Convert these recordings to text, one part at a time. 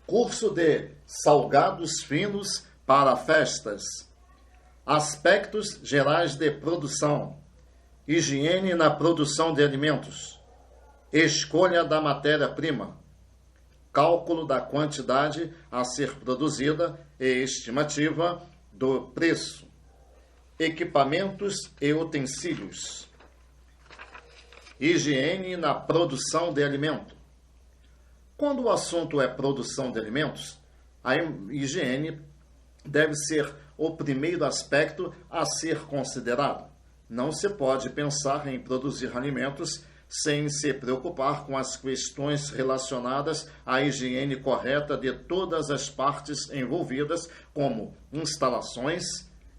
Curso de salgados finos para festas. Aspectos gerais de produção. Higiene na produção de alimentos. Escolha da matéria-prima. Cálculo da quantidade a ser produzida e estimativa do preço. Equipamentos e utensílios. Higiene na produção de alimento. Quando o assunto é produção de alimentos, a higiene deve ser o primeiro aspecto a ser considerado. Não se pode pensar em produzir alimentos sem se preocupar com as questões relacionadas à higiene correta de todas as partes envolvidas, como instalações,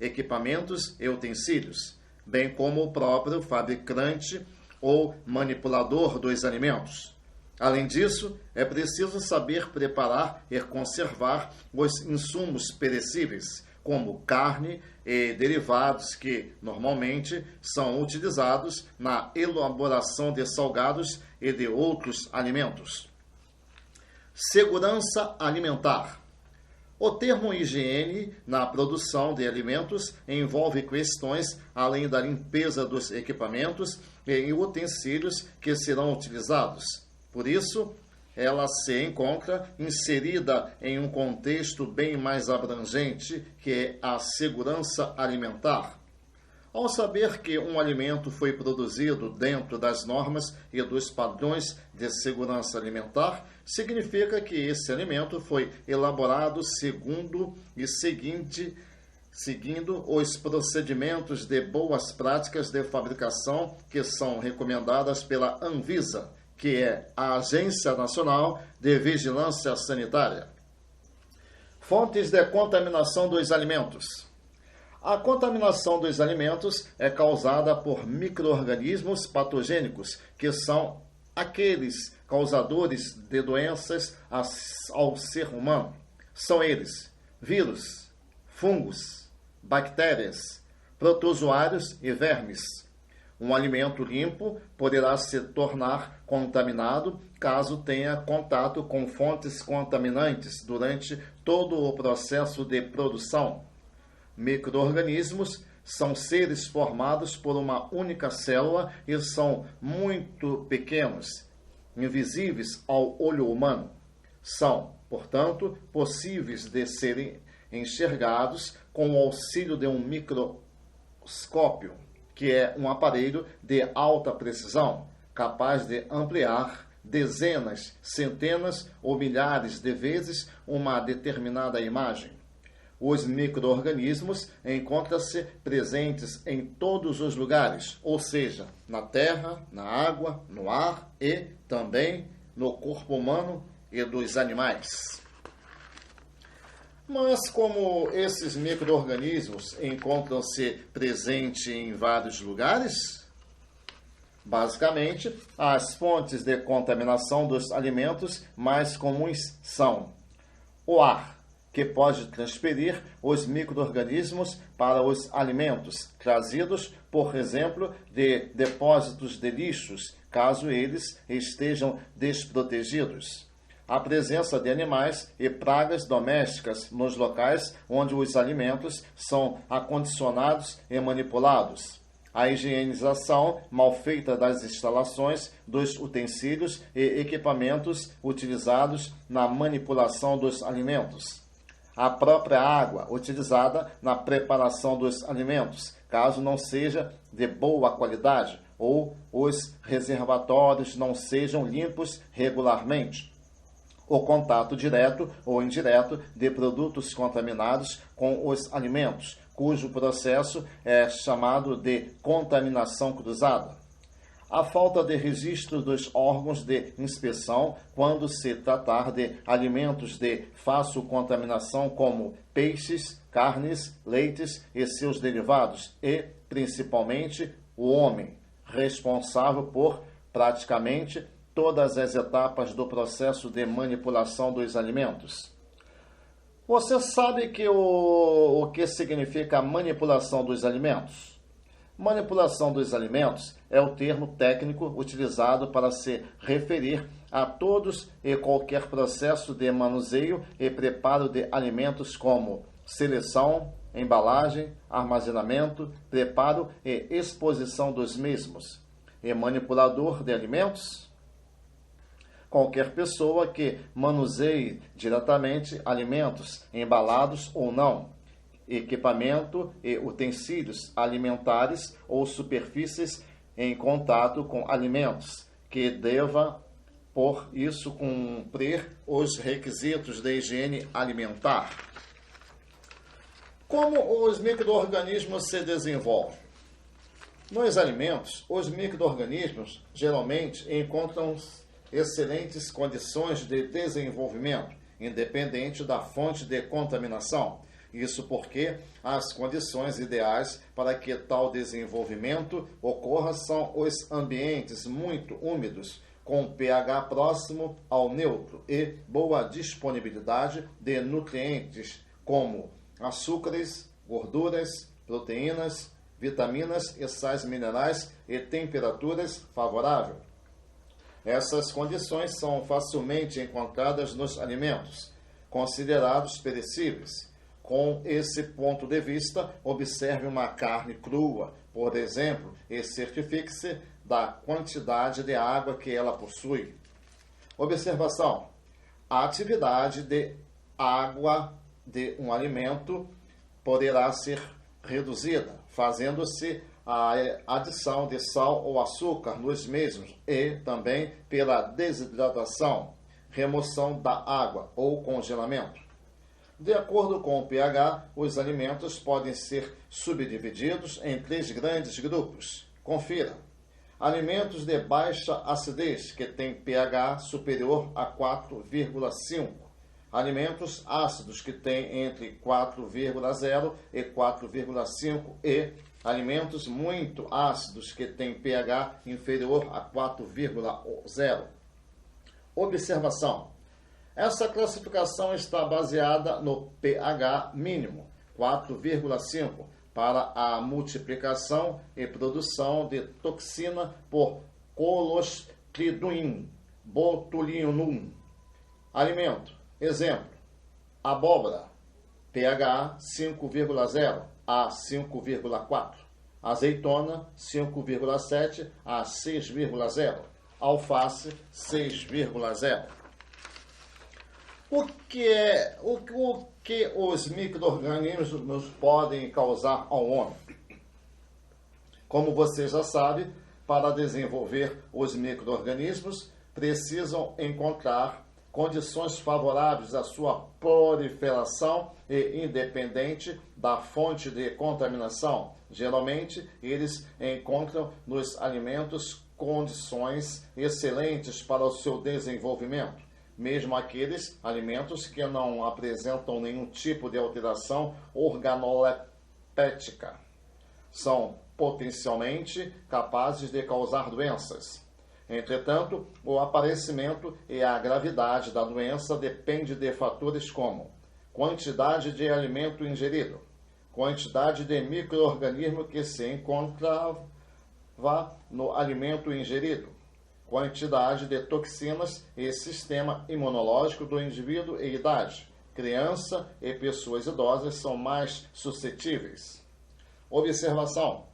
equipamentos e utensílios, bem como o próprio fabricante ou manipulador dos alimentos. Além disso, é preciso saber preparar e conservar os insumos perecíveis, como carne e derivados que, normalmente, são utilizados na elaboração de salgados e de outros alimentos. Segurança alimentar. O termo higiene na produção de alimentos envolve questões além da limpeza dos equipamentos e utensílios que serão utilizados. Por isso, ela se encontra inserida em um contexto bem mais abrangente, que é a segurança alimentar. Ao saber que um alimento foi produzido dentro das normas e dos padrões de segurança alimentar, significa que esse alimento foi elaborado seguindo os procedimentos de boas práticas de fabricação que são recomendadas pela Anvisa, que é a Agência Nacional de Vigilância Sanitária. Fontes de contaminação dos alimentos. A contaminação dos alimentos é causada por micro-organismos patogênicos, que são aqueles causadores de doenças ao ser humano. São eles: vírus, fungos, bactérias, protozoários e vermes. Um alimento limpo poderá se tornar contaminado caso tenha contato com fontes contaminantes durante todo o processo de produção. Micro-organismos são seres formados por uma única célula e são muito pequenos, invisíveis ao olho humano. São, portanto, possíveis de serem enxergados com o auxílio de um microscópio, que é um aparelho de alta precisão, capaz de ampliar dezenas, centenas ou milhares de vezes uma determinada imagem. Os micro-organismos encontram-se presentes em todos os lugares, ou seja, na terra, na água, no ar e também no corpo humano e dos animais. Mas como esses micro-organismos encontram-se presentes em vários lugares, basicamente, as fontes de contaminação dos alimentos mais comuns são o ar, que pode transferir os micro-organismos para os alimentos, trazidos, por exemplo, de depósitos de lixos, caso eles estejam desprotegidos. A presença de animais e pragas domésticas nos locais onde os alimentos são acondicionados e manipulados. A higienização mal feita das instalações, dos utensílios e equipamentos utilizados na manipulação dos alimentos. A própria água utilizada na preparação dos alimentos, caso não seja de boa qualidade, ou os reservatórios não sejam limpos regularmente. O contato direto ou indireto de produtos contaminados com os alimentos, cujo processo é chamado de contaminação cruzada. A falta de registro dos órgãos de inspeção quando se tratar de alimentos de fácil contaminação como peixes, carnes, leites e seus derivados e, principalmente, o homem, responsável por praticamente todas as etapas do processo de manipulação dos alimentos. Você sabe o que significa a manipulação dos alimentos? Manipulação dos alimentos é o termo técnico utilizado para se referir a todos e qualquer processo de manuseio e preparo de alimentos como seleção, embalagem, armazenamento, preparo e exposição dos mesmos, e manipulador de alimentos. Qualquer pessoa que manuseie diretamente alimentos, embalados ou não, equipamento e utensílios alimentares ou superfícies em contato com alimentos, que deva, por isso, cumprir os requisitos de higiene alimentar. Como os micro-organismos se desenvolvem? Nos alimentos, os micro-organismos geralmente encontram excelentes condições de desenvolvimento, independente da fonte de contaminação. Isso porque as condições ideais para que tal desenvolvimento ocorra são os ambientes muito úmidos, com pH próximo ao neutro e boa disponibilidade de nutrientes como açúcares, gorduras, proteínas, vitaminas e sais minerais e temperaturas favoráveis. Essas condições são facilmente encontradas nos alimentos, considerados perecíveis. Com esse ponto de vista, observe uma carne crua, por exemplo, e certifique-se da quantidade de água que ela possui. Observação: a atividade de água de um alimento poderá ser reduzida, fazendo-se a adição de sal ou açúcar nos mesmos e também pela desidratação, remoção da água ou congelamento. De acordo com o pH, os alimentos podem ser subdivididos em 3 grandes grupos. Confira: alimentos de baixa acidez, que têm pH superior a 4,5. Alimentos ácidos, que têm entre 4,0 e 4,5. E alimentos muito ácidos, que têm pH inferior a 4,0. Observação: essa classificação está baseada no pH mínimo, 4,5, para a multiplicação e produção de toxina por Clostridium botulinum. Alimento: exemplo, abóbora, pH 5,0 a 5,4. Azeitona, 5,7 a 6,0. Alface, 6,0. O que os micro-organismos podem causar ao homem? Como você já sabe, para desenvolver os micro-organismos, precisam encontrar condições favoráveis à sua proliferação e independente da fonte de contaminação. Geralmente, eles encontram nos alimentos condições excelentes para o seu desenvolvimento, mesmo aqueles alimentos que não apresentam nenhum tipo de alteração organoleptética. São potencialmente capazes de causar doenças. Entretanto, o aparecimento e a gravidade da doença depende de fatores como quantidade de alimento ingerido, quantidade de micro-organismo que se encontrava no alimento ingerido, quantidade de toxinas e sistema imunológico do indivíduo e idade. Criança e pessoas idosas são mais suscetíveis. Observação: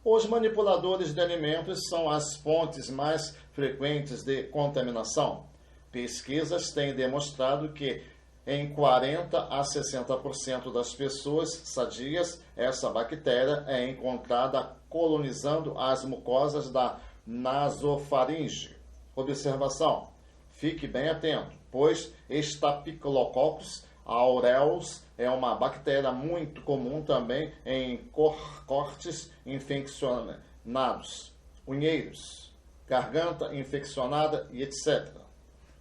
os manipuladores de alimentos são as fontes mais frequentes de contaminação. Pesquisas têm demonstrado que em 40 a 60% das pessoas sadias, essa bactéria é encontrada colonizando as mucosas da nasofaringe. Observação: fique bem atento, pois Staphylococcus aureus é uma bactéria muito comum também em cortes infeccionados, unheiros, garganta infeccionada e etc.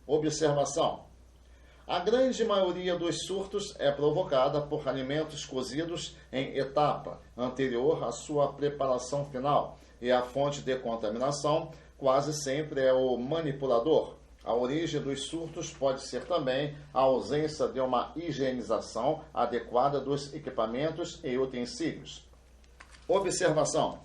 Observação: a grande maioria dos surtos é provocada por alimentos cozidos em etapa anterior à sua preparação final, e a fonte de contaminação quase sempre é o manipulador. A origem dos surtos pode ser também a ausência de uma higienização adequada dos equipamentos e utensílios. Observação: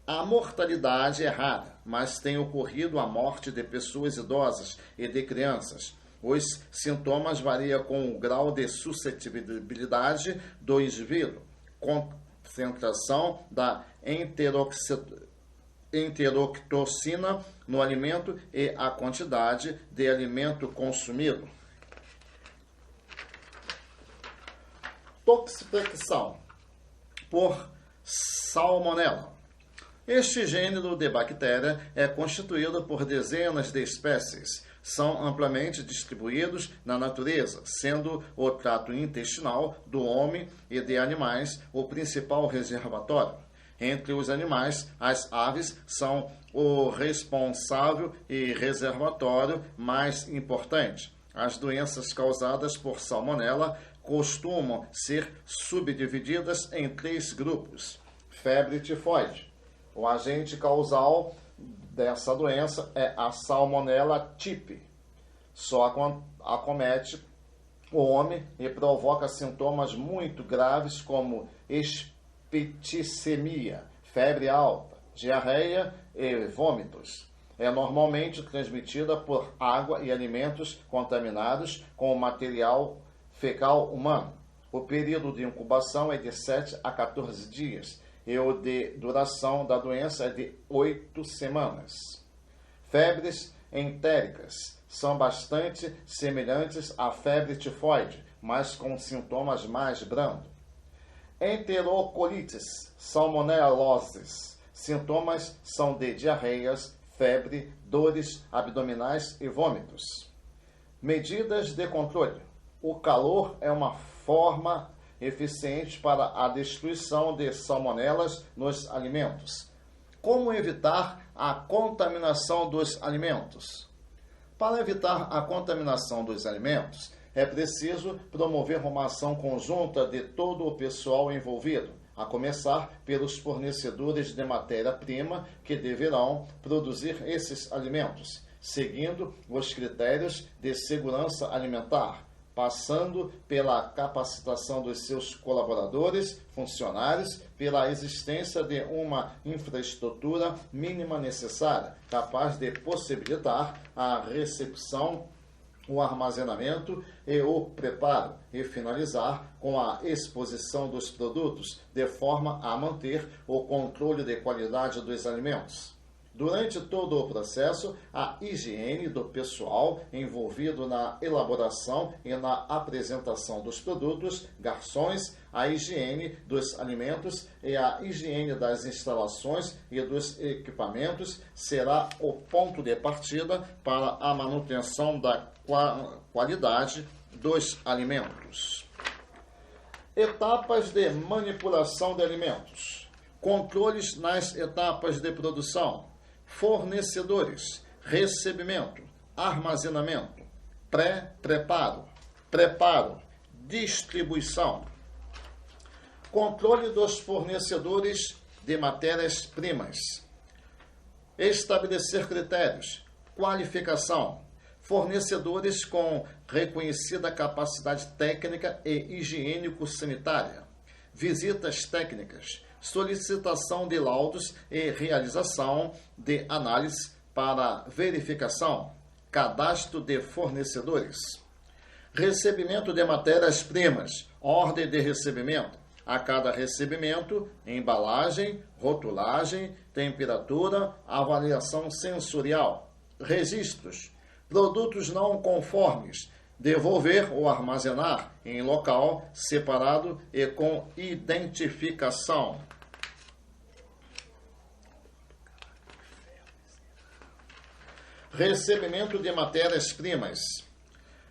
A mortalidade é rara, mas tem ocorrido a morte de pessoas idosas e de crianças. Os sintomas variam com o grau de suscetibilidade do indivíduo, concentração da enteroctocina no alimento e a quantidade de alimento consumido. Toxificação por salmonela. Este gênero de bactéria é constituído por dezenas de espécies. São amplamente distribuídos na natureza, sendo o trato intestinal do homem e de animais o principal reservatório. Entre os animais, as aves são o responsável e reservatório mais importante. As doenças causadas por salmonela costumam ser subdivididas em 3 grupos. Febre tifoide. O agente causal dessa doença é a Salmonella typhi. Só acomete o homem e provoca sintomas muito graves como septicemia, febre alta, diarreia e vômitos. É normalmente transmitida por água e alimentos contaminados com material fecal humano. O período de incubação é de 7 a 14 dias e o de duração da doença é de 8 semanas. Febres entéricas são bastante semelhantes à febre tifoide, mas com sintomas mais brandos. Enterocolites, salmoneloses. Sintomas são de diarreias, febre, dores abdominais e vômitos. Medidas de controle. O calor é uma forma eficiente para a destruição de salmonelas nos alimentos. Como evitar a contaminação dos alimentos? Para evitar a contaminação dos alimentos, é preciso promover uma ação conjunta de todo o pessoal envolvido, a começar pelos fornecedores de matéria-prima que deverão produzir esses alimentos, seguindo os critérios de segurança alimentar, passando pela capacitação dos seus colaboradores, funcionários, pela existência de uma infraestrutura mínima necessária, capaz de possibilitar a recepção, o armazenamento e o preparo, e finalizar com a exposição dos produtos, de forma a manter o controle de qualidade dos alimentos. Durante todo o processo, a higiene do pessoal envolvido na elaboração e na apresentação dos produtos, garçons, a higiene dos alimentos e a higiene das instalações e dos equipamentos será o ponto de partida para a manutenção da qualidade dos alimentos. Etapas de manipulação de alimentos. Controles nas etapas de produção. Fornecedores, recebimento, armazenamento, pré-preparo, preparo, distribuição. Controle dos fornecedores de matérias-primas. Estabelecer critérios, qualificação, fornecedores com reconhecida capacidade técnica e higiênico-sanitária, visitas técnicas, solicitação de laudos e realização de análise para verificação, cadastro de fornecedores, recebimento de matérias-primas, ordem de recebimento, a cada recebimento, embalagem, rotulagem, temperatura, avaliação sensorial, registros, produtos não conformes, devolver ou armazenar em local separado e com identificação. Recebimento de matérias-primas.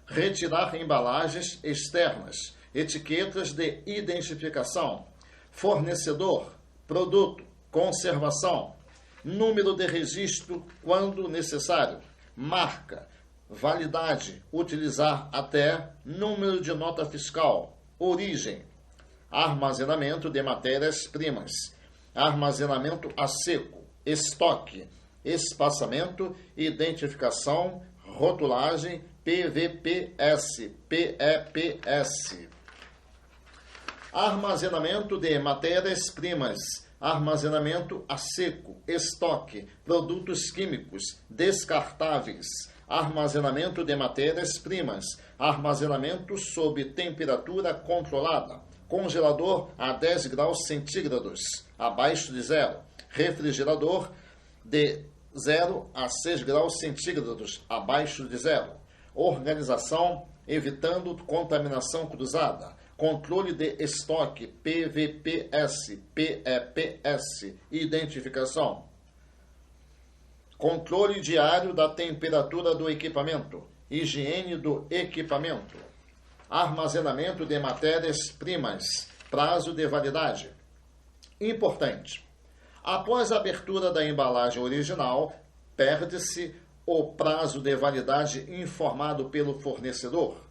Retirar embalagens externas, etiquetas de identificação, fornecedor, produto, conservação, número de registro quando necessário, marca, validade, utilizar até, número de nota fiscal, origem, armazenamento de matérias-primas, armazenamento a seco, estoque, espaçamento, identificação, rotulagem, PVPS, PEPS. Armazenamento de matérias-primas, armazenamento a seco, estoque, produtos químicos, descartáveis, armazenamento de matérias-primas, armazenamento sob temperatura controlada, congelador a 10 graus centígrados, abaixo de zero, refrigerador de 0 a 6 graus centígrados, abaixo de zero, organização evitando contaminação cruzada, controle de estoque, PVPS, PEPS, identificação, controle diário da temperatura do equipamento, higiene do equipamento, armazenamento de matérias-primas, prazo de validade. Importante. Após a abertura da embalagem original, perde-se o prazo de validade informado pelo fornecedor.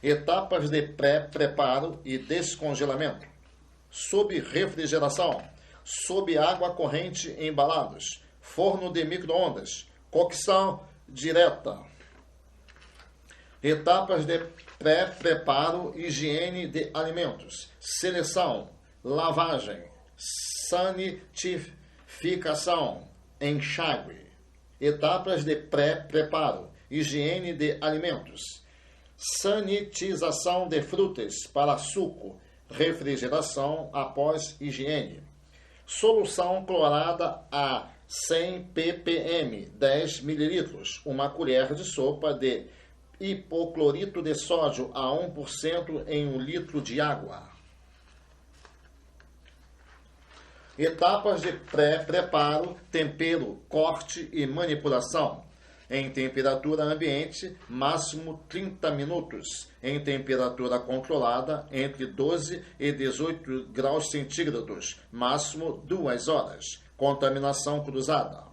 Etapas de pré-preparo e descongelamento. Sob refrigeração. Sob água corrente embalados. Forno de micro-ondas. Cocção direta. Etapas de pré-preparo, higiene de alimentos. Seleção. Lavagem. Sanitificação. Enxágue. Etapas de pré-preparo, higiene de alimentos. Sanitização de frutas para suco, refrigeração após higiene. Solução clorada a 100 ppm, 10 ml, uma colher de sopa de hipoclorito de sódio a 1% em 1 litro de água. Etapas de pré-preparo, tempero, corte e manipulação. Em temperatura ambiente, máximo 30 minutos. Em temperatura controlada, entre 12 e 18 graus centígrados, máximo 2 horas. Contaminação cruzada.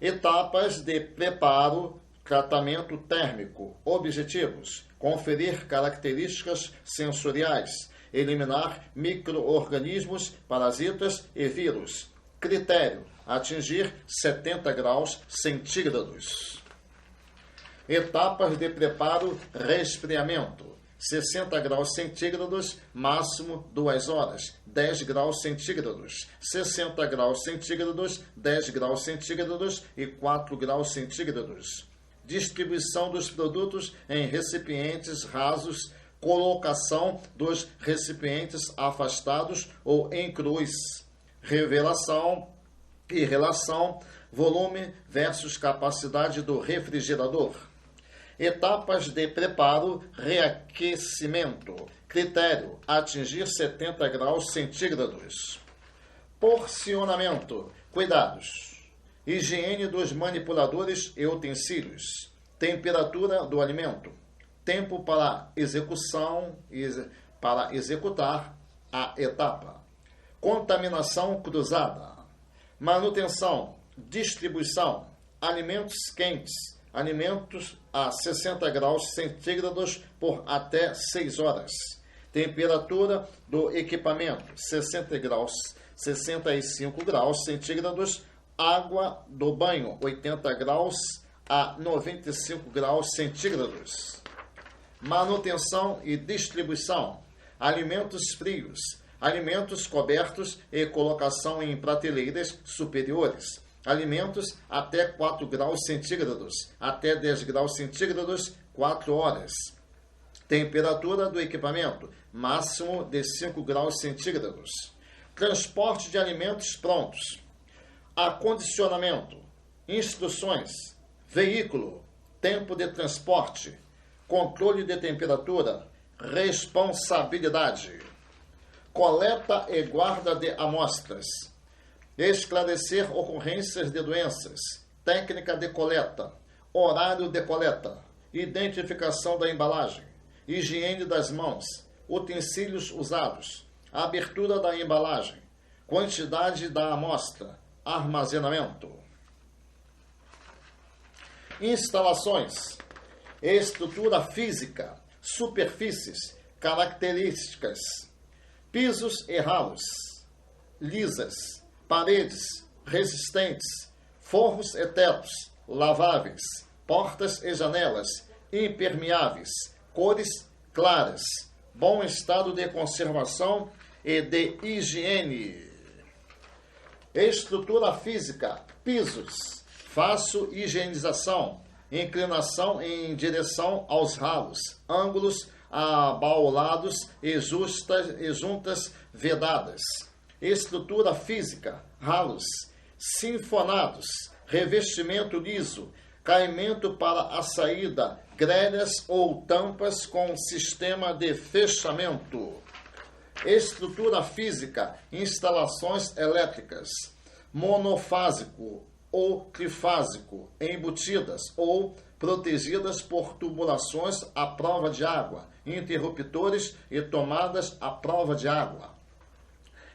Etapas de preparo, tratamento térmico. Objetivos: conferir características sensoriais, eliminar micro-organismos, parasitas e vírus. Critério: atingir 70 graus centígrados. Etapas de preparo, resfriamento. 60 graus centígrados, máximo 2 horas. 10 graus centígrados. 60 graus centígrados, 10 graus centígrados e 4 graus centígrados. Distribuição dos produtos em recipientes rasos, colocação dos recipientes afastados ou em cruz. Revelação e relação, volume versus capacidade do refrigerador. Etapas de preparo, reaquecimento. Critério: atingir 70 graus centígrados. Porcionamento. Cuidados: higiene dos manipuladores e utensílios. Temperatura do alimento. Tempo para executar a etapa. Contaminação cruzada. Manutenção, distribuição. Alimentos quentes. Alimentos a 60 graus centígrados por até 6 horas. Temperatura do equipamento, 65 graus centígrados. Água do banho, 80 graus a 95 graus centígrados. Manutenção e distribuição. Alimentos frios. Alimentos cobertos e colocação em prateleiras superiores. Alimentos até 4 graus centígrados, até 10 graus centígrados, 4 horas. Temperatura do equipamento, máximo de 5 graus centígrados. Transporte de alimentos prontos. Acondicionamento. Instruções. Veículo. Tempo de transporte. Controle de temperatura. Responsabilidade. Coleta e guarda de amostras. Esclarecer ocorrências de doenças. Técnica de coleta. Horário de coleta. Identificação da embalagem. Higiene das mãos. Utensílios usados. Abertura da embalagem. Quantidade da amostra. Armazenamento. Instalações. Estrutura física. Superfícies. Características. Pisos e ralos. Lisas. Paredes resistentes. Forros e tetos. Laváveis. Portas e janelas. Impermeáveis. Cores claras. Bom estado de conservação e de higiene. Estrutura física, pisos, fácil higienização, inclinação em direção aos ralos, ângulos abaulados e juntas vedadas. Estrutura física, ralos, sinfonados, revestimento liso, caimento para a saída, grelhas ou tampas com sistema de fechamento. Estrutura física, instalações elétricas, monofásico ou trifásico, embutidas ou protegidas por tubulações à prova de água, interruptores e tomadas à prova de água.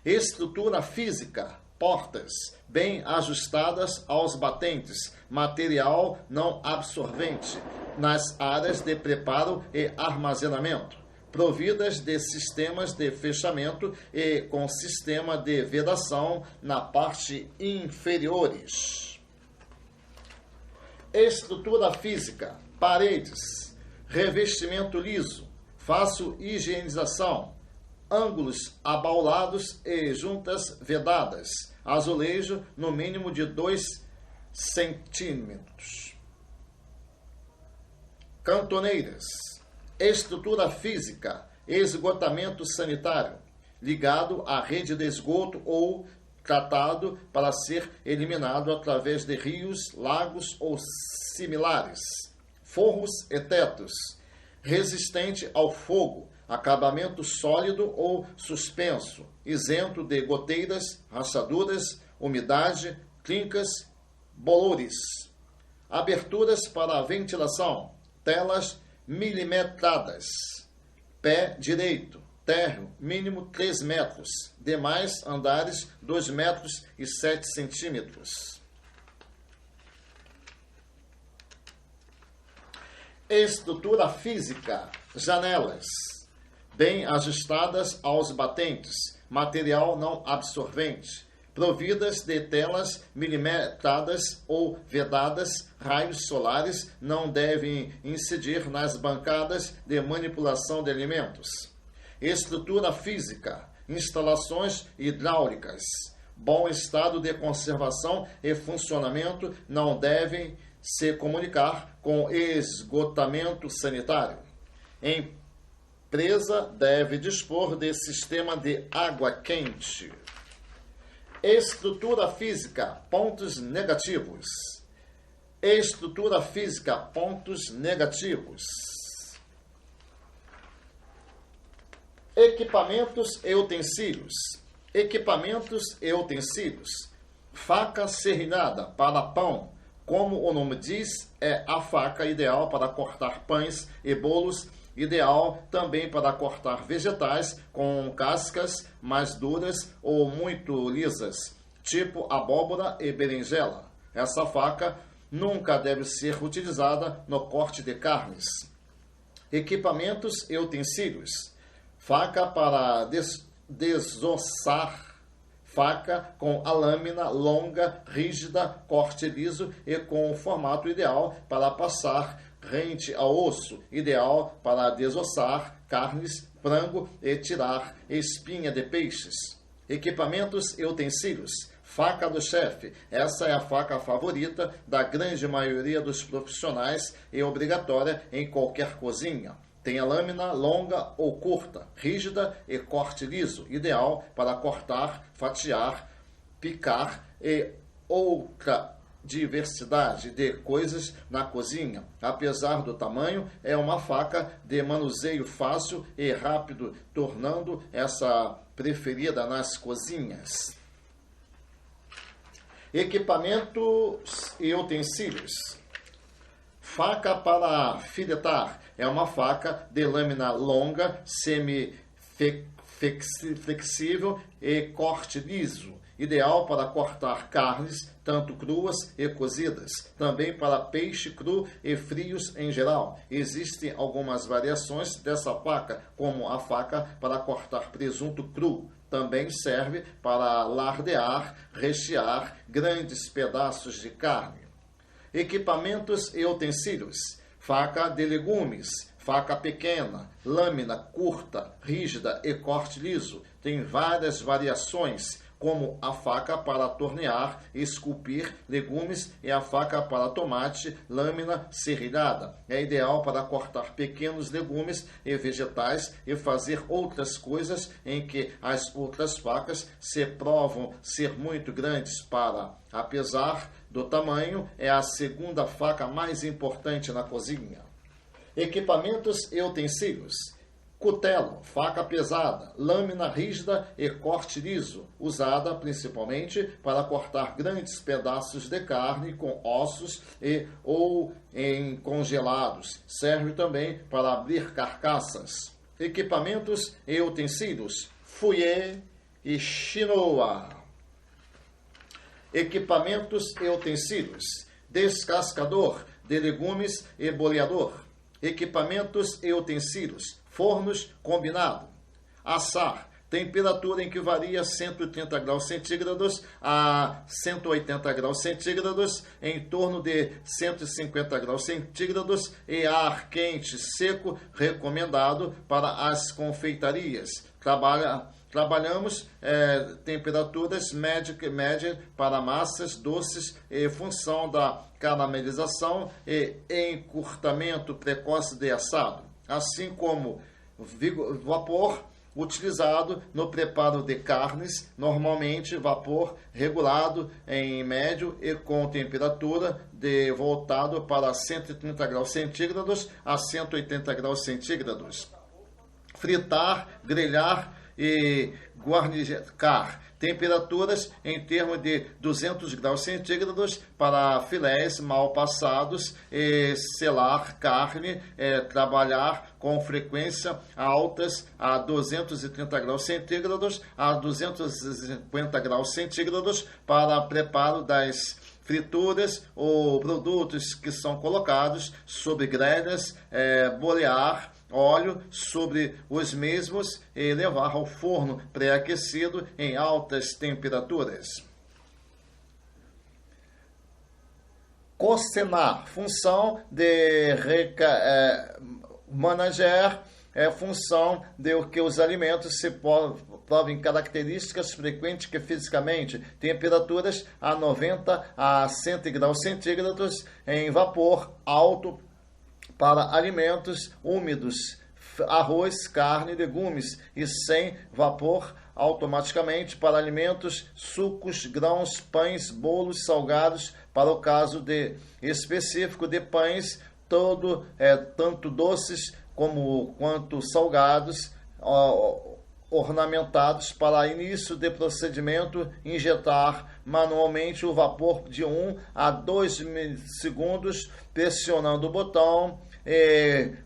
Estrutura física, portas, bem ajustadas aos batentes, material não absorvente, nas áreas de preparo e armazenamento, providas de sistemas de fechamento e com sistema de vedação na parte inferiores. Estrutura física, paredes, revestimento liso, fácil higienização, ângulos abaulados e juntas vedadas, azulejo no mínimo de 2 centímetros. Cantoneiras, estrutura física, esgotamento sanitário, ligado à rede de esgoto ou tratado para ser eliminado através de rios, lagos ou similares. Forros e tetos, resistente ao fogo, acabamento sólido ou suspenso, isento de goteiras, rachaduras, umidade, trincas, bolores. Aberturas para ventilação, telas milimetradas. Pé direito, térreo, mínimo 3 metros. Demais andares, 2 metros e 7 centímetros. Estrutura física, janelas, bem ajustadas aos batentes, material não absorvente, providas de telas milimetradas ou vedadas, raios solares não devem incidir nas bancadas de manipulação de alimentos. Estrutura física, instalações hidráulicas, bom estado de conservação e funcionamento não devem se comunicar com esgotamento sanitário. Empresa deve dispor de sistema de água quente. Estrutura física, pontos negativos. Estrutura física, pontos negativos. Equipamentos e utensílios. Equipamentos e utensílios. Faca serrilhada para pão. Como o nome diz, é a faca ideal para cortar pães e bolos, ideal também para cortar vegetais com cascas mais duras ou muito lisas, tipo abóbora e berinjela. Essa faca nunca deve ser utilizada no corte de carnes. Equipamentos e utensílios. Faca para desossar. Faca com a lâmina longa, rígida, corte liso e com o formato ideal para passar rente ao osso, ideal para desossar carnes, frango e tirar espinha de peixes. Equipamentos e utensílios. Faca do chefe. Essa é a faca favorita da grande maioria dos profissionais e obrigatória em qualquer cozinha. Tem a lâmina longa ou curta, rígida e corte liso, ideal para cortar, fatiar, picar e outra diversidade de coisas na cozinha. Apesar do tamanho, é uma faca de manuseio fácil e rápido, tornando essa preferida nas cozinhas. Equipamentos e utensílios. Faca para filetar. É uma faca de lâmina longa, semi-flexível e corte liso, ideal para cortar carnes, tanto cruas e cozidas, também para peixe cru e frios em geral. Existem algumas variações dessa faca, como a faca para cortar presunto cru. Também serve para lardear, rechear grandes pedaços de carne. Equipamentos e utensílios. Faca de legumes, faca pequena, lâmina curta, rígida e corte liso. Tem várias variações. como a faca para tornear e esculpir legumes e a faca para tomate, lâmina serrilhada. É ideal para cortar pequenos legumes e vegetais e fazer outras coisas em que as outras facas se provam ser muito grandes para, apesar do tamanho, é a segunda faca mais importante na cozinha. Equipamentos e utensílios. Cutelo, faca pesada, lâmina rígida e corte liso, usada principalmente para cortar grandes pedaços de carne com ossos ou em congelados. Serve também para abrir carcaças. Equipamentos e utensílios. Fouet e chinoa. Equipamentos e utensílios. Descascador de legumes e boleador. Equipamentos e utensílios. Fornos combinado. Assar. Temperatura em que varia 130 graus centígrados a 180 graus centígrados, em torno de 150 graus centígrados, e ar quente seco recomendado para as confeitarias. Trabalhamos temperaturas médias para massas doces em função da caramelização e encurtamento precoce de assado, assim como vapor utilizado no preparo de carnes, normalmente vapor regulado em médio e com temperatura voltado para 130 graus centígrados a 180 graus centígrados. Fritar, grelhar e guarnicar. Temperaturas em termos de 200 graus centígrados para filés mal passados e selar carne, trabalhar com frequência altas a 230 graus centígrados a 250 graus centígrados para preparo das frituras ou produtos que são colocados sobre grelhas, bolear óleo sobre os mesmos e levar ao forno pré-aquecido em altas temperaturas. Cocinar, função de manager, função de que os alimentos se provem características frequentes que fisicamente, temperaturas a 90 a 100 graus centígrados em vapor alto para alimentos úmidos, arroz, carne, legumes, e sem vapor automaticamente para alimentos, sucos, grãos, pães, bolos, salgados, para o caso específico de pães, tanto doces quanto salgados, ornamentados. Para início de procedimento, injetar manualmente o vapor de 1 a 2 segundos, pressionando o botão,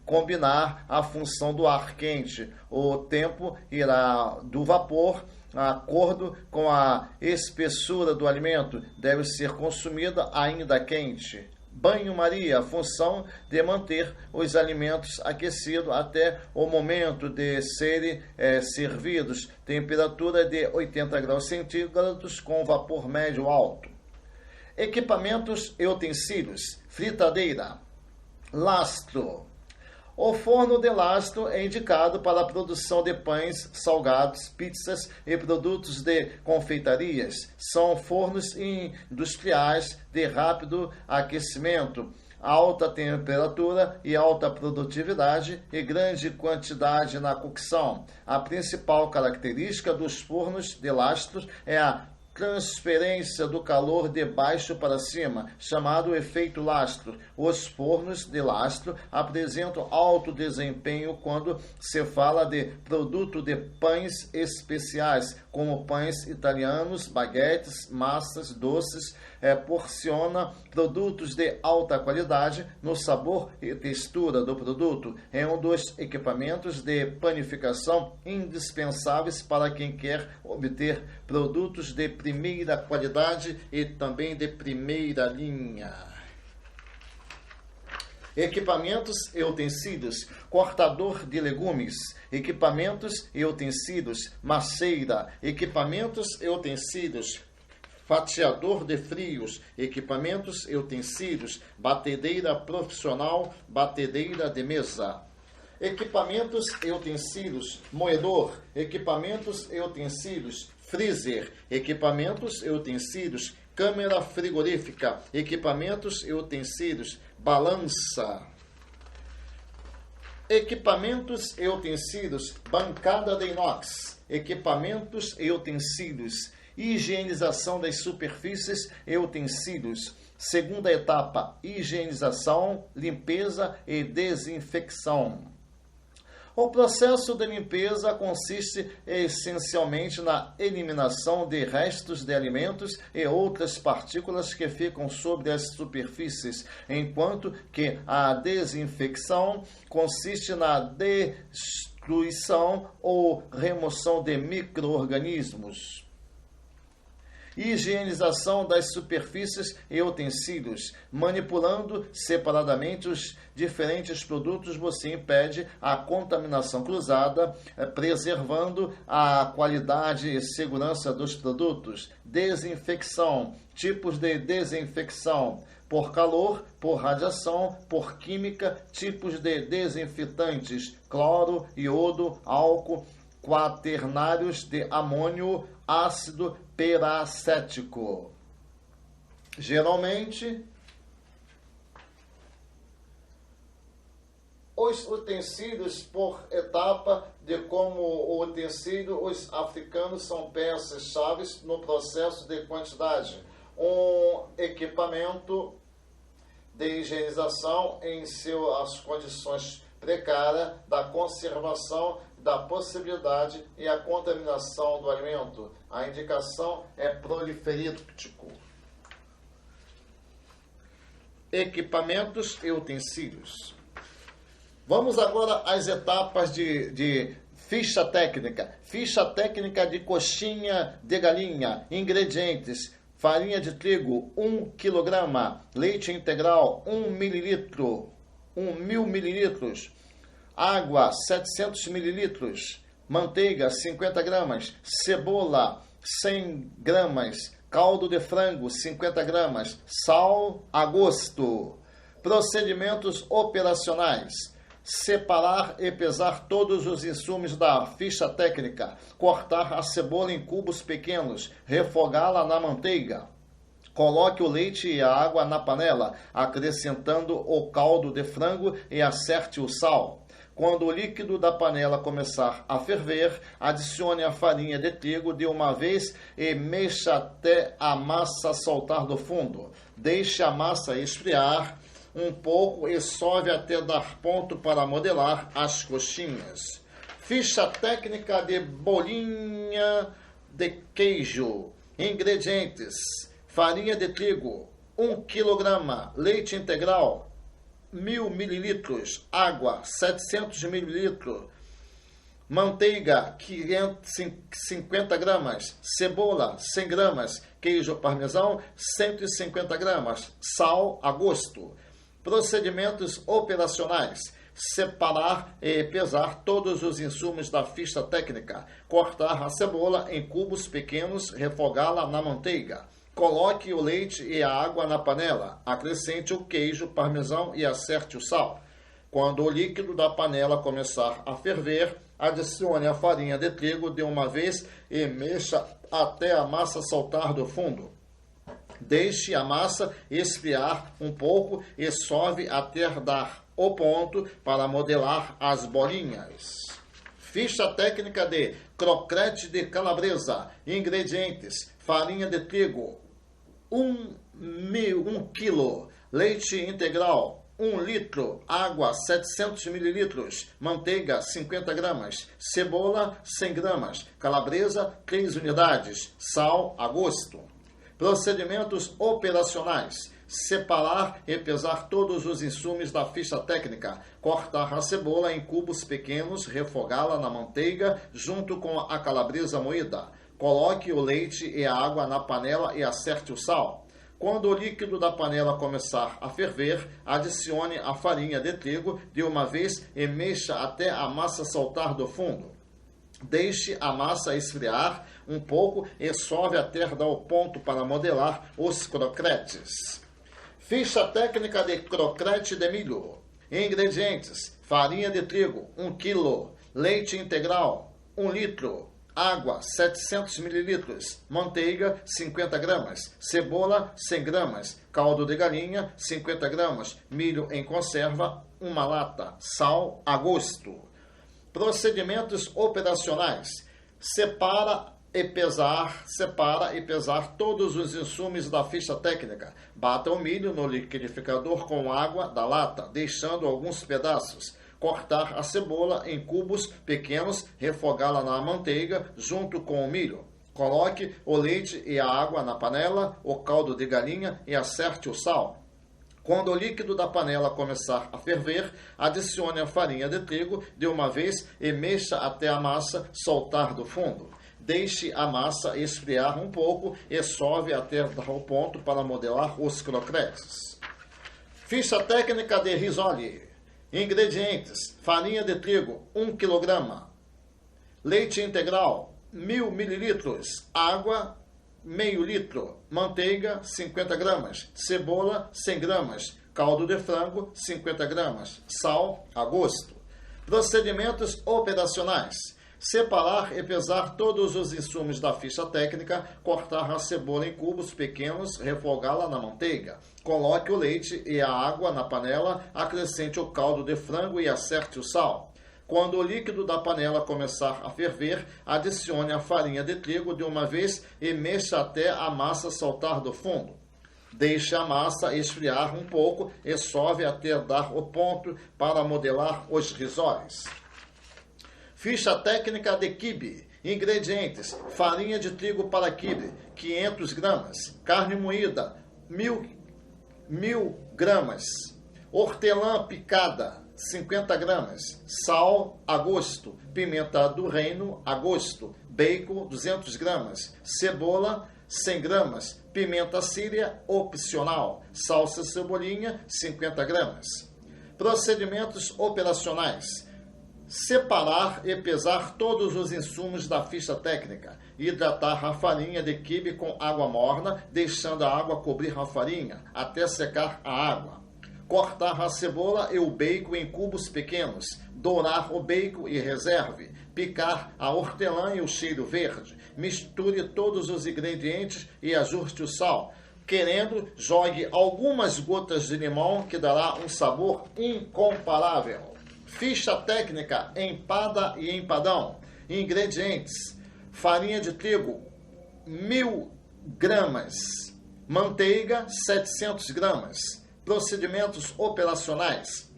combinar a função do ar quente. O tempo irá do vapor, de acordo com a espessura do alimento, deve ser consumida ainda quente. Banho-maria, a função de manter os alimentos aquecidos até o momento de serem servidos. Temperatura de 80 graus centígrados com vapor médio alto. Equipamentos e utensílios. Fritadeira. Lastro. O forno de lastro é indicado para a produção de pães, salgados, pizzas e produtos de confeitarias. São fornos industriais de rápido aquecimento, alta temperatura e alta produtividade e grande quantidade na cocção. A principal característica dos fornos de lastro é a transferência do calor de baixo para cima, chamado efeito lastro. Os fornos de lastro apresentam alto desempenho quando se fala de produto de pães especiais, como pães italianos, baguetes, massas, doces, porciona produtos de alta qualidade no sabor e textura do produto. É um dos equipamentos de panificação indispensáveis para quem quer obter produtos de primeira qualidade e também de primeira linha. Equipamentos e utensílios. Cortador de legumes. Equipamentos e utensílios. Maceira. Equipamentos e utensílios. Fatiador de frios. Equipamentos e utensílios. Batedeira profissional. Batedeira de mesa. Equipamentos e utensílios. Moedor. Equipamentos e utensílios. freezer, equipamentos e utensílios, câmera frigorífica, equipamentos e utensílios, balança. Equipamentos e utensílios, bancada de inox, equipamentos e utensílios, higienização das superfícies e utensílios. Segunda etapa, higienização, limpeza e desinfecção. O processo de limpeza consiste essencialmente na eliminação de restos de alimentos e outras partículas que ficam sobre as superfícies, enquanto que a desinfecção consiste na destruição ou remoção de micro-organismos. Higienização das superfícies e utensílios. Manipulando separadamente os diferentes produtos, você impede a contaminação cruzada, preservando a qualidade e segurança dos produtos. Desinfecção. Tipos de desinfecção: por calor, por radiação, por química. Tipos de desinfetantes: cloro, iodo, álcool, quaternários de amônio, ácido peracético. Geralmente, os utensílios por etapa de como o utensílio, os africanos são peças-chave no processo de quantidade. Um equipamento de higienização em suas condições precárias da conservação da possibilidade e a contaminação do alimento. A indicação é proliferítico. Equipamentos e utensílios. Vamos agora às etapas de ficha técnica. Ficha técnica de coxinha de galinha. Ingredientes: farinha de trigo, 1 kg, leite integral, 1 ml, 1.000 ml, água, 700 ml, manteiga, 50 gramas, cebola, 100 gramas, caldo de frango, 50 gramas, sal a gosto. Procedimentos operacionais: separar e pesar todos os insumos da ficha técnica, cortar a cebola em cubos pequenos, refogá-la na manteiga. Coloque o leite e a água na panela, acrescentando o caldo de frango e acerte o sal. Quando o líquido da panela começar a ferver, adicione a farinha de trigo de uma vez e mexa até a massa soltar do fundo. Deixe a massa esfriar um pouco e sove até dar ponto para modelar as coxinhas. Ficha técnica de bolinha de queijo. Ingredientes: farinha de trigo, 1 kg, leite integral, 1.000 ml, água, 700 ml, manteiga, 550 gramas, cebola, 100 gramas, queijo parmesão, 150 gramas, sal a gosto. Procedimentos operacionais: separar e pesar todos os insumos da ficha técnica, cortar a cebola em cubos pequenos, refogá-la na manteiga. Coloque o leite e a água na panela, acrescente o queijo parmesão e acerte o sal. Quando o líquido da panela começar a ferver, adicione a farinha de trigo de uma vez e mexa até a massa soltar do fundo. Deixe a massa esfriar um pouco e sove até dar o ponto para modelar as bolinhas. Ficha técnica de croquete de calabresa. Ingredientes: farinha de trigo, 1 kg, leite integral, 1 litro, água, 700 ml, manteiga, 50 gramas, cebola, 100 gramas, calabresa, 3 unidades, sal a gosto. Procedimentos operacionais: separar e pesar todos os insumos da ficha técnica, cortar a cebola em cubos pequenos, refogá-la na manteiga junto com a calabresa moída. Coloque o leite e a água na panela e acerte o sal. Quando o líquido da panela começar a ferver, adicione a farinha de trigo de uma vez e mexa até a massa soltar do fundo. Deixe a massa esfriar um pouco e sove até dar o ponto para modelar os croquetes. Ficha técnica de croquete de milho. Ingredientes: farinha de trigo, 1 kg, leite integral, 1 litro, água 700 ml, manteiga 50 gramas, cebola 100 gramas, caldo de galinha 50 gramas, milho em conserva 1 lata, sal a gosto. Procedimentos operacionais: separa e pesar todos os insumos da ficha técnica. Bata o milho no liquidificador com água da lata, deixando alguns pedaços. Cortar a cebola em cubos pequenos, refogá-la na manteiga junto com o milho. Coloque o leite e a água na panela, o caldo de galinha e acerte o sal. Quando o líquido da panela começar a ferver, adicione a farinha de trigo de uma vez e mexa até a massa soltar do fundo. Deixe a massa esfriar um pouco e sove até dar o ponto para modelar os croquetes. Ficha técnica de risole. Ingredientes: farinha de trigo 1 kg, leite integral 1000 ml, água meio litro, manteiga 50 gramas, cebola 100 gramas, caldo de frango 50 gramas, sal a gosto. Procedimentos operacionais: separar e pesar todos os insumos da ficha técnica, cortar a cebola em cubos pequenos, refogá-la na manteiga. Coloque o leite e a água na panela, acrescente o caldo de frango e acerte o sal. Quando o líquido da panela começar a ferver, adicione a farinha de trigo de uma vez e mexa até a massa soltar do fundo. Deixe a massa esfriar um pouco e sove até dar o ponto para modelar os risoles. Ficha técnica de quibe. Ingredientes: farinha de trigo para quibe, 500 gramas, carne moída, 1000 gramas, hortelã picada, 50 gramas, sal a gosto, pimenta do reino a gosto, bacon 200 gramas, cebola 100 gramas, pimenta síria opcional, salsa cebolinha 50 gramas. Procedimentos operacionais: separar e pesar todos os insumos da ficha técnica. Hidratar a farinha de quibe com água morna, deixando a água cobrir a farinha até secar a água. Cortar a cebola e o bacon em cubos pequenos. Dourar o bacon e reserve. Picar a hortelã e o cheiro verde. Misture todos os ingredientes e ajuste o sal. Querendo, jogue algumas gotas de limão que dará um sabor incomparável. Ficha técnica, empada e empadão. Ingredientes: farinha de trigo 1000 gramas, manteiga 700 gramas. Procedimentos operacionais: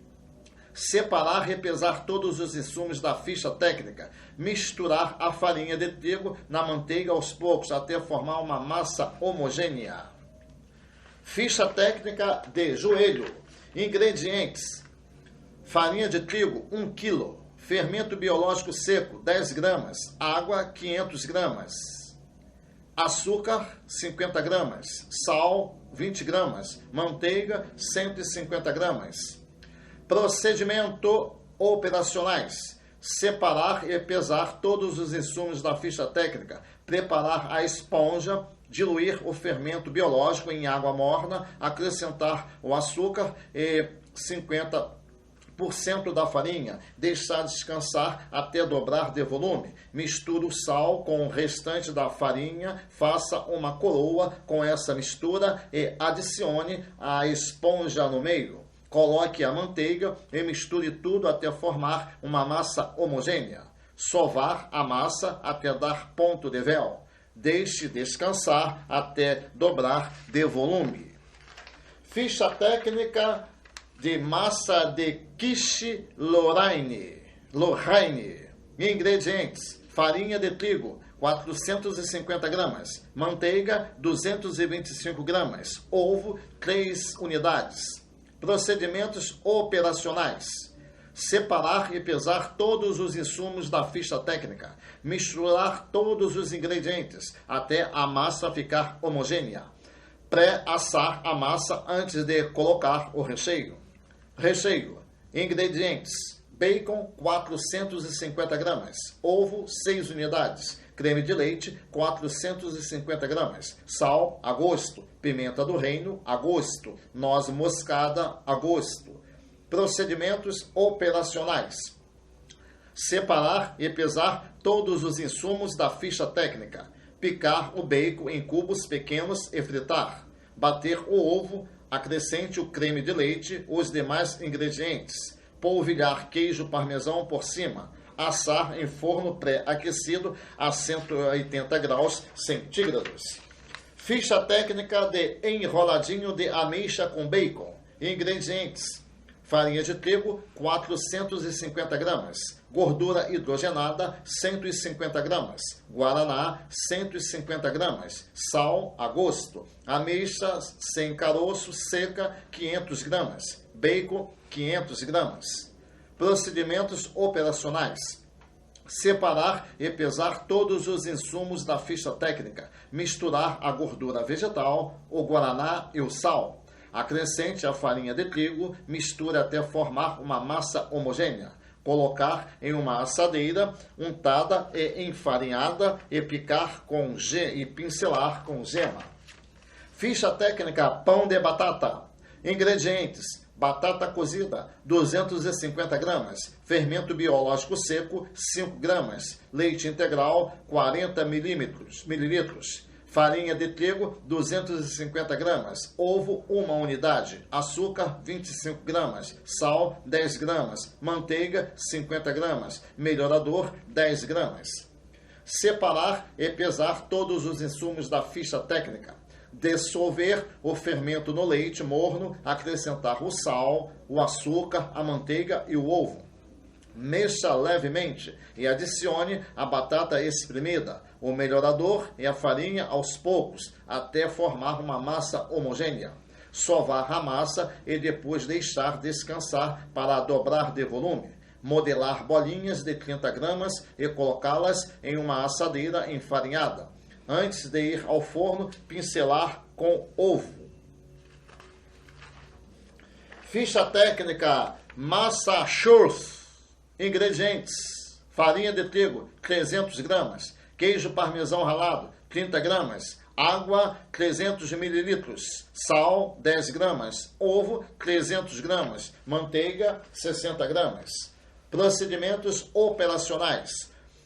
separar e pesar todos os insumos da ficha técnica. Misturar a farinha de trigo na manteiga aos poucos até formar uma massa homogênea. Ficha técnica de joelho. Ingredientes: farinha de trigo 1 kg, fermento biológico seco 10 gramas, água 500 gramas, açúcar 50 gramas, sal 20 gramas, manteiga 150 gramas. Procedimento operacionais: separar e pesar todos os insumos da ficha técnica, preparar a esponja, diluir o fermento biológico em água morna, acrescentar o açúcar e 50% da farinha, deixar descansar até dobrar de volume. Misture o sal com o restante da farinha, faça uma coroa com essa mistura e adicione a esponja no meio. Coloque a manteiga e misture tudo até formar uma massa homogênea. Sovar a massa até dar ponto de véu. Deixe descansar até dobrar de volume. Ficha técnica de massa de quiche Lorraine. Ingredientes: farinha de trigo 450 gramas, manteiga 225 gramas, ovo 3 unidades. Procedimentos operacionais: separar e pesar todos os insumos da ficha técnica, misturar todos os ingredientes até a massa ficar homogênea. Pré-assar a massa antes de colocar o recheio. Recheio. Ingredientes: bacon 450 gramas, ovo 6 unidades, creme de leite 450 gramas, sal a gosto, pimenta do reino a gosto, noz moscada a gosto. Procedimentos operacionais: Separar e pesar todos os insumos da ficha técnica. Picar o bacon em cubos pequenos e fritar. Bater o ovo, acrescente o creme de leite, os demais ingredientes. Polvilhar queijo parmesão por cima. Assar em forno pré-aquecido a 180 graus centígrados. Ficha técnica de enroladinho de ameixa com bacon. Ingredientes: farinha de trigo, 450 gramas. Gordura hidrogenada, 150 gramas. Guaraná, 150 gramas. Sal, a gosto. Ameixa sem caroço, seca, 500 gramas. Bacon, 500 gramas. Procedimentos operacionais: separar e pesar todos os insumos da ficha técnica. Misturar a gordura vegetal, o guaraná e o sal. Acrescente a farinha de trigo, misture até formar uma massa homogênea. Colocar em uma assadeira untada e enfarinhada e picar e pincelar com gema. Ficha técnica pão de batata. Ingredientes: batata cozida, 250 gramas. Fermento biológico seco, 5 gramas. Leite integral, 40 mililitros. Farinha de trigo, 250 gramas. Ovo, 1 unidade. Açúcar, 25 gramas. Sal, 10 gramas. Manteiga, 50 gramas. Melhorador, 10 gramas. Separar e pesar todos os insumos da ficha técnica. Dissolver o fermento no leite morno, acrescentar o sal, o açúcar, a manteiga e o ovo. Mexa levemente e adicione a batata espremida, o melhorador e a farinha aos poucos, até formar uma massa homogênea. Sovar a massa e depois deixar descansar para dobrar de volume. Modelar bolinhas de 30 gramas e colocá-las em uma assadeira enfarinhada. Antes de ir ao forno, pincelar com ovo. Ficha técnica Massa Churros. Ingredientes: farinha de trigo, 300 gramas. Queijo parmesão ralado, 30 gramas. Água, 300 mililitros. Sal, 10 gramas. Ovo, 300 gramas. Manteiga, 60 gramas. Procedimentos operacionais: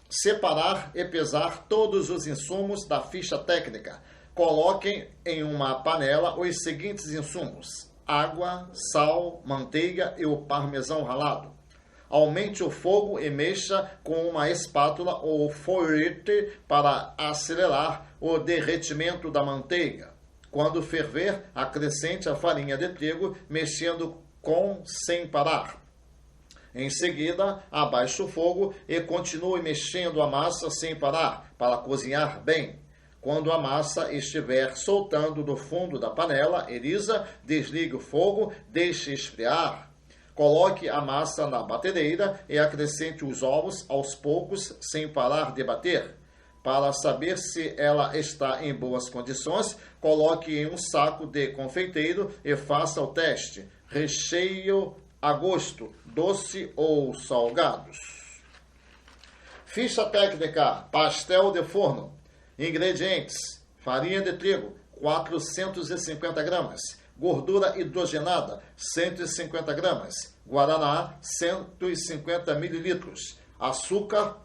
separar e pesar todos os insumos da ficha técnica. Coloquem em uma panela os seguintes insumos: água, sal, manteiga e o parmesão ralado. Aumente o fogo e mexa com uma espátula ou foguete para acelerar o derretimento da manteiga. Quando ferver, acrescente a farinha de trigo, mexendo sem parar. Em seguida, abaixe o fogo e continue mexendo a massa sem parar, para cozinhar bem. Quando a massa estiver soltando do fundo da panela, Elisa, desligue o fogo, deixe esfriar. Coloque a massa na batedeira e acrescente os ovos aos poucos, sem parar de bater. Para saber se ela está em boas condições, coloque em um saco de confeiteiro e faça o teste. Recheio a gosto, doce ou salgados. Ficha técnica, pastel de forno. Ingredientes: farinha de trigo, 450 gramas. Gordura hidrogenada, 150 gramas. Guaraná, 150 mililitros. Açúcar,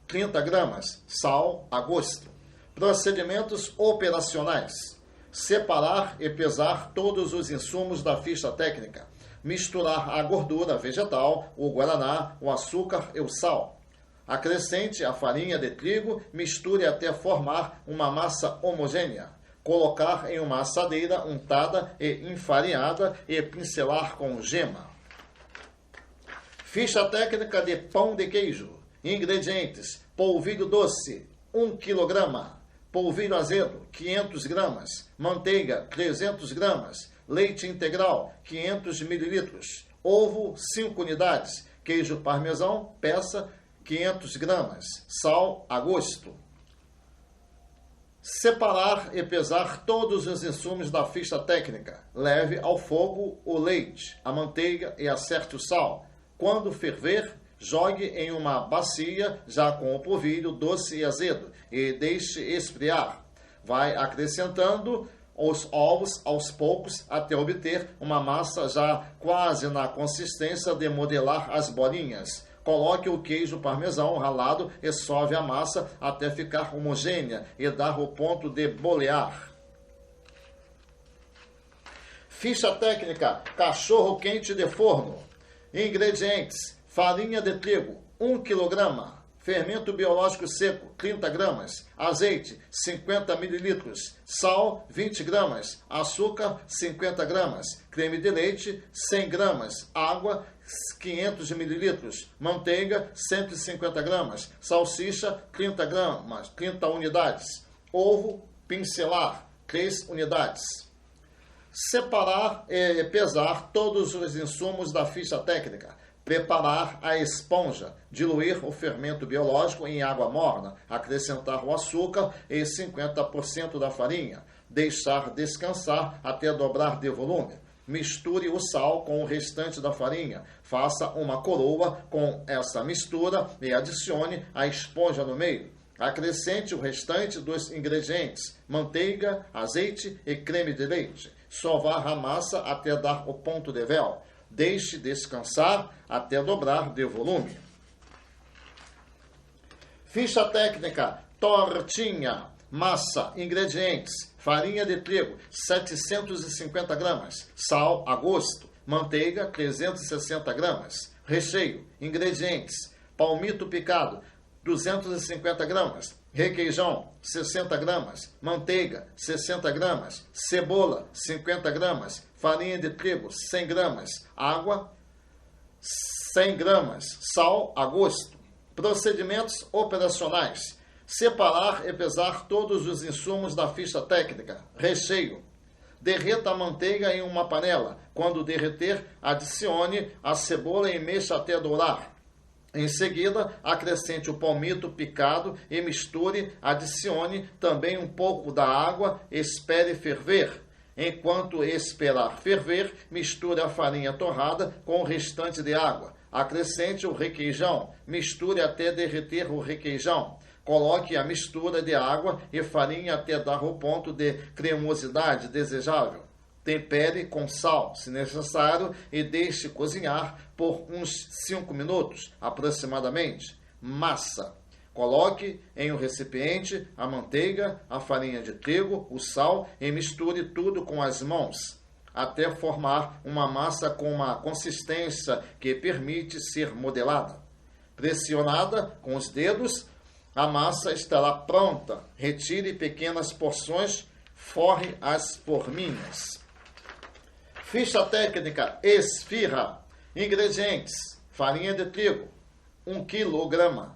30 gramas. Sal, a gosto. Procedimentos operacionais: separar e pesar todos os insumos da ficha técnica. Misturar a gordura vegetal, o guaraná, o açúcar e o sal. Acrescente a farinha de trigo, misture até formar uma massa homogênea. Colocar em uma assadeira untada e enfarinhada e pincelar com gema. Ficha técnica de pão de queijo. Ingredientes: polvilho doce, 1 kg. Polvilho azedo, 500 gramas. Manteiga, 300 gramas. Leite integral, 500 mililitros. Ovo, 5 unidades. Queijo parmesão, peça, 500 gramas. Sal, a gosto. Separar e pesar todos os insumos da ficha técnica. Leve ao fogo o leite, a manteiga e acerte o sal. Quando ferver, jogue em uma bacia já com o polvilho doce e azedo e deixe esfriar. Vai acrescentando os ovos aos poucos até obter uma massa já quase na consistência de modelar as bolinhas. Coloque o queijo parmesão ralado e sove a massa até ficar homogênea e dar o ponto de bolear. Ficha técnica: cachorro quente de forno. Ingredientes: farinha de trigo, 1 kg. Fermento biológico seco, 30 gramas. Azeite, 50 ml. Sal, 20 gramas. Açúcar, 50 gramas. Creme de leite, 100 gramas. Água, 500 ml. Manteiga, 150 gramas. Salsicha, 30 gramas, 30 unidades. Ovo, pincelar, 3 unidades. Separar e pesar todos os insumos da ficha técnica. Preparar a esponja, diluir o fermento biológico em água morna, acrescentar o açúcar e 50% da farinha, deixar descansar até dobrar de volume. Misture o sal com o restante da farinha, faça uma coroa com essa mistura e adicione a esponja no meio. Acrescente o restante dos ingredientes, manteiga, azeite e creme de leite. Sovar a massa até dar o ponto de véu. Deixe descansar até dobrar de volume. Ficha técnica: tortinha. Massa. Ingredientes: farinha de trigo, 750 gramas. Sal a gosto. Manteiga, 360 gramas. Recheio. Ingredientes: palmito picado, 250 gramas. Requeijão, 60 gramas. Manteiga, 60 gramas. Cebola, 50 gramas. Farinha de trigo, 100 gramas. Água, 100 gramas. Sal a gosto. Procedimentos operacionais: separar e pesar todos os insumos da ficha técnica. Recheio: derreta a manteiga em uma panela. Quando derreter, adicione a cebola e mexa até dourar. Em seguida, acrescente o palmito picado e misture, adicione também um pouco da água, espere ferver. Enquanto esperar ferver, misture a farinha torrada com o restante de água. Acrescente o requeijão, misture até derreter o requeijão. Coloque a mistura de água e farinha até dar o ponto de cremosidade desejável. Tempere com sal, se necessário, e deixe cozinhar por uns 5 minutos, aproximadamente. Massa: coloque em um recipiente a manteiga, a farinha de trigo, o sal e misture tudo com as mãos, até formar uma massa com uma consistência que permite ser modelada. Pressionada com os dedos, a massa estará pronta. Retire pequenas porções, forre as forminhas. Ficha técnica: esfirra. Ingredientes: farinha de trigo, 1 kg.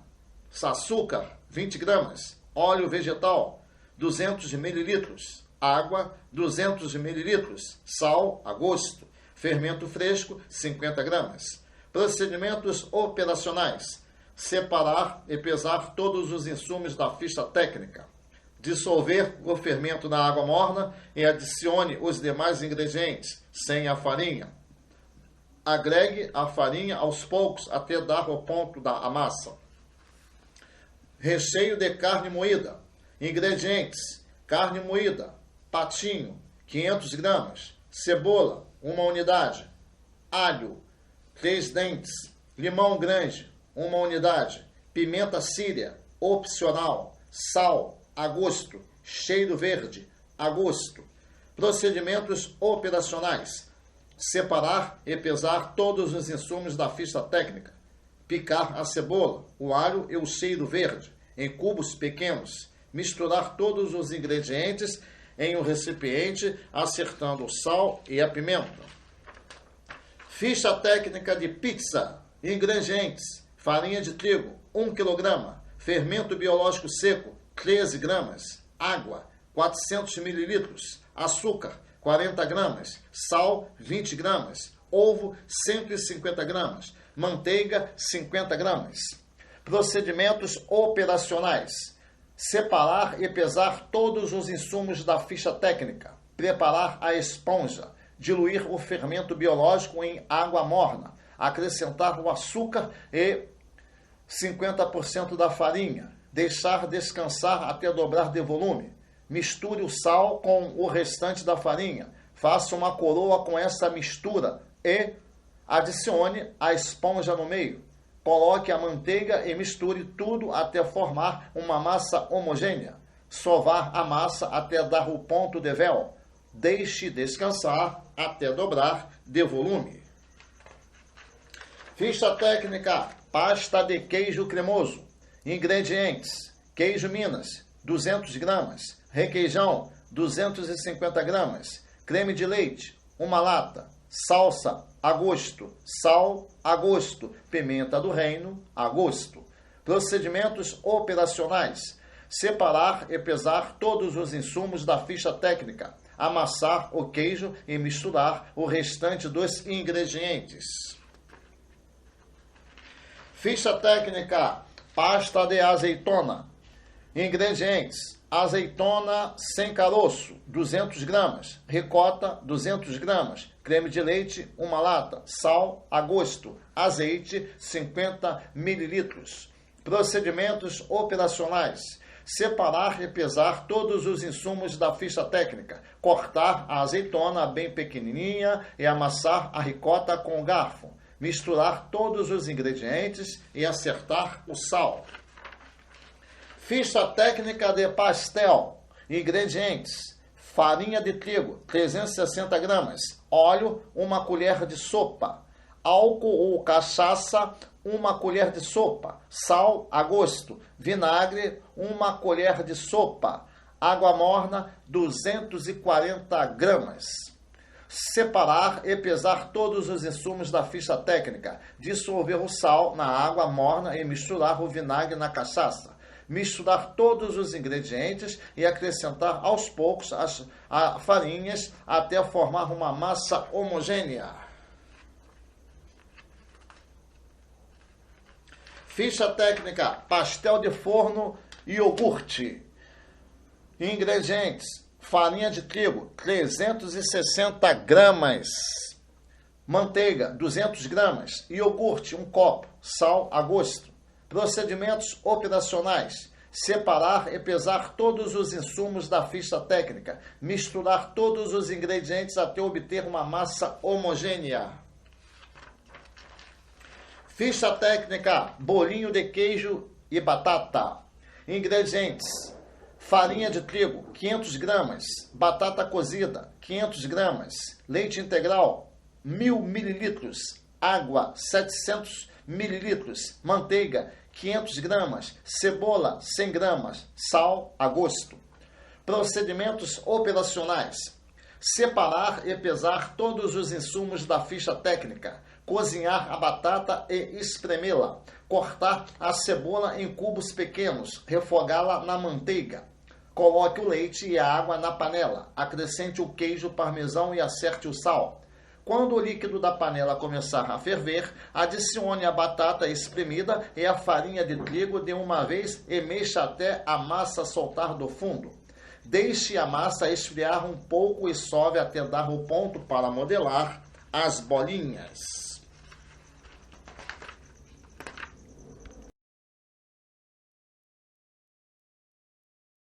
Açúcar, 20 gramas. Óleo vegetal, 200 ml. Água, 200 ml. Sal a gosto. Fermento fresco, 50 gramas. Procedimentos operacionais: separar e pesar todos os insumos da ficha técnica. Dissolver o fermento na água morna e adicione os demais ingredientes, sem a farinha. Agregue a farinha aos poucos até dar o ponto da massa. Recheio de carne moída. Ingredientes: carne moída, patinho, 500 gramas. Cebola, 1 unidade. Alho, 3 dentes. Limão grande, 1 unidade. Pimenta síria, opcional. Sal, a gosto. Cheiro verde, a gosto. Procedimentos operacionais: separar e pesar todos os insumos da ficha técnica. Picar a cebola, o alho e o cheiro verde em cubos pequenos. Misturar todos os ingredientes em um recipiente, acertando o sal e a pimenta. Ficha técnica de pizza. Ingredientes: farinha de trigo, 1 kg. Fermento biológico seco, 13 gramas. Água, 400 ml. Açúcar, 40 gramas. Sal, 20 gramas. Ovo, 150 gramas. Manteiga, 50 gramas. Procedimentos operacionais: separar e pesar todos os insumos da ficha técnica. Preparar a esponja. Diluir o fermento biológico em água morna. Acrescentar o açúcar e 50% da farinha. Deixar descansar até dobrar de volume. Misture o sal com o restante da farinha. Faça uma coroa com essa mistura e adicione a esponja no meio. Coloque a manteiga e misture tudo até formar uma massa homogênea. Sovar a massa até dar o ponto de véu. Deixe descansar até dobrar de volume. Ficha técnica: pasta de queijo cremoso. Ingredientes: queijo Minas, 200 gramas. Requeijão, 250 gramas. Creme de leite, 1 lata. Salsa, a gosto. Sal, a gosto. Pimenta do reino, a gosto. Procedimentos operacionais: separar e pesar todos os insumos da ficha técnica. Amassar o queijo e misturar o restante dos ingredientes. Ficha técnica: pasta de azeitona. Ingredientes: azeitona sem caroço, 200 gramas. Ricota, 200 gramas. Creme de leite, 1 lata. Sal, a gosto. Azeite, 50 mililitros. Procedimentos operacionais: separar e pesar todos os insumos da ficha técnica. Cortar a azeitona bem pequenininha e amassar a ricota com o garfo. Misturar todos os ingredientes e acertar o sal. Ficha técnica de pastel. Ingredientes: farinha de trigo, 360 gramas. Óleo, 1 colher de sopa. Álcool ou cachaça, 1 colher de sopa. Sal, a gosto. Vinagre, 1 colher de sopa. Água morna, 240 gramas. Separar e pesar todos os insumos da ficha técnica. Dissolver o sal na água morna e misturar o vinagre na cachaça. Misturar todos os ingredientes e acrescentar aos poucos as farinhas até formar uma massa homogênea. Ficha técnica: pastel de forno e iogurte. Ingredientes: farinha de trigo, 360 gramas. Manteiga, 200 gramas. Iogurte, 1 copo. Sal, a gosto. Procedimentos operacionais: separar e pesar todos os insumos da ficha técnica. Misturar todos os ingredientes até obter uma massa homogênea. Ficha técnica: bolinho de queijo e batata. Ingredientes: farinha de trigo, 500 gramas. Batata cozida, 500 gramas. Leite integral, 1000 mililitros. Água, 700 mililitros. Manteiga, 500 gramas. Cebola, 100 gramas. Sal, a gosto. Procedimentos operacionais: separar e pesar todos os insumos da ficha técnica. Cozinhar a batata e espremê-la. Cortar a cebola em cubos pequenos. Refogá-la na manteiga. Coloque o leite e a água na panela. Acrescente o queijo parmesão e acerte o sal. Quando o líquido da panela começar a ferver, adicione a batata espremida e a farinha de trigo de uma vez e mexa até a massa soltar do fundo. Deixe a massa esfriar um pouco e sove até dar o ponto para modelar as bolinhas.